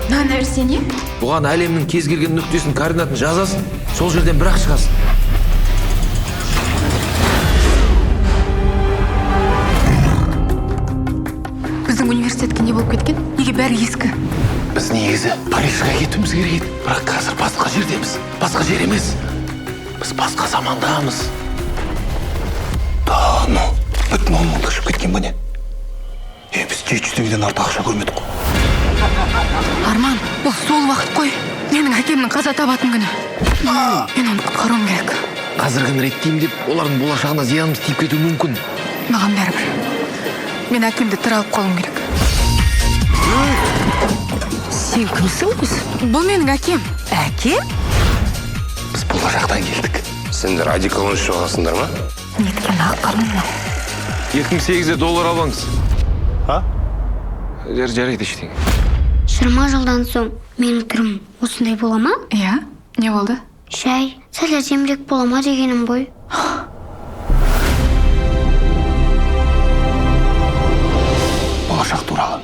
Мына нәрсе не? Бұған әлемнің кез келген нүктесін координатын жазасың, сол жерден бір-ақ шығасың. Біздің университетке не болып кеткен? Неге бәрі ескі? Біз негізі Парижға кетуіміз керек еді, бірақ қазір басқа жердеміз. Басқа жер емес. Біз басқа замандамыз. Да, ну, бүтін 10 мыңды ұшып кеткен ба не? Біз 700-ден артық ақша көрмедік қой. Арман, бұл сол уақыт қой. Менің әкемнің қаза табатын күні. Мен оны құтқаруым керек. Қазіргін реттеймін деп, олардың болашағына зиянымыз тиіп кетуі мүмкін. Маған бәрібір. Мен әкемді тірі алып қалуым керек. Сен кімсің өзі? Бұл менің әкем. Әкем? Біз болашақтан келдік. Сендер радикал өшіп аласыңдар ма? Неткен ақырын. 2008-де доллар албаңыз. Ha? Жарайды ештеңе. 20 жылдан соң менің түрім осындай бола ма? Иә, не болды? Шай, сәл әдемірек бола ма дегенім ғой. Болашақ туралы.